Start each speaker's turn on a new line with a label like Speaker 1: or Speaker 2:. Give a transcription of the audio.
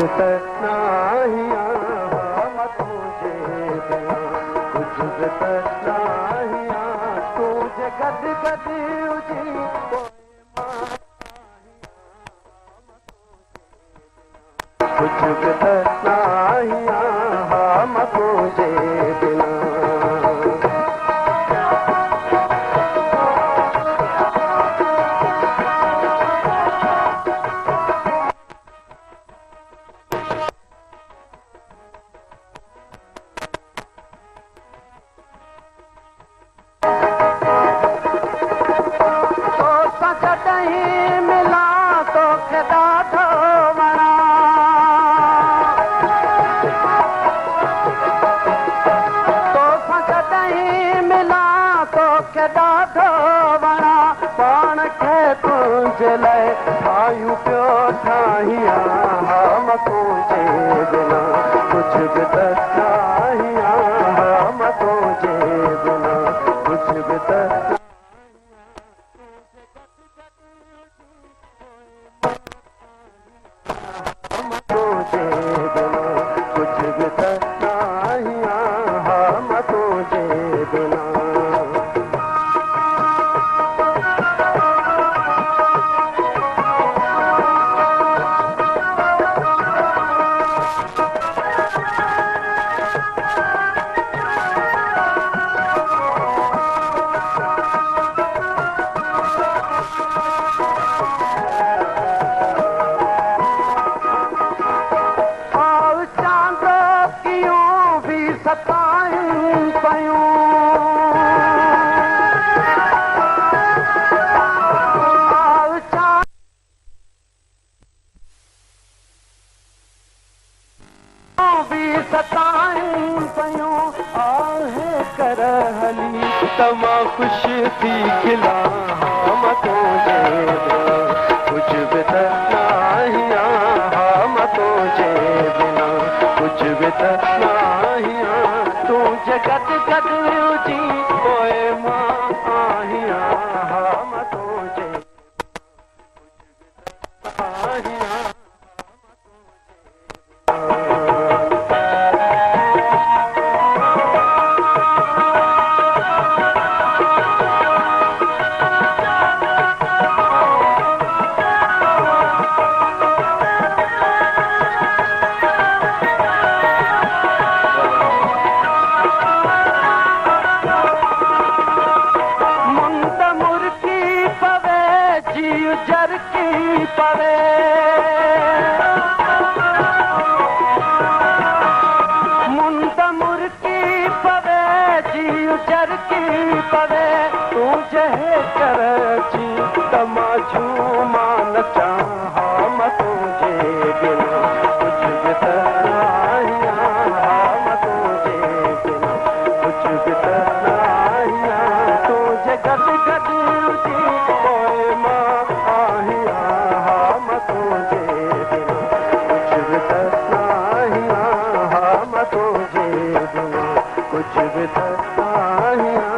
Speaker 1: तनाहिया हम तुझे बिना कुछ भी तनाहिया तुझे गद गद उजी कुछ भी तनाहिया हम तुझे बिना पाण खे तुंहिंजे लाइ ठाहियूं पियो ठाहिया हम तुंहिंजे बिना कुझु बि त ठाहिया हम तुंहिंजे बिना कुझु बि त हम तुंहिंजे बिना कुझु बि त ठाहिया हम तुंहिंजे बिना तमा खुश थी खिला हम तुझे बिना कुछ भी तनाहिया हम तुझे बिना कुछ भी तनाहिया तुझे गद गद उजी कोई मां आहिया हम तुझे आहिया पवे मुंद मुर्की पवे जीव जरकी पवे तुझे करची तमा झूमा नचा हम तुझे बिना कुछ भी तनाहिया हम तुझे बिना कुछ भी तनाहिया तुझे गद गद उजी कोई मां आहिया तुझे बिना कुछ भी तनाहिया हम तुझे बिना कुछ भी तनाहिया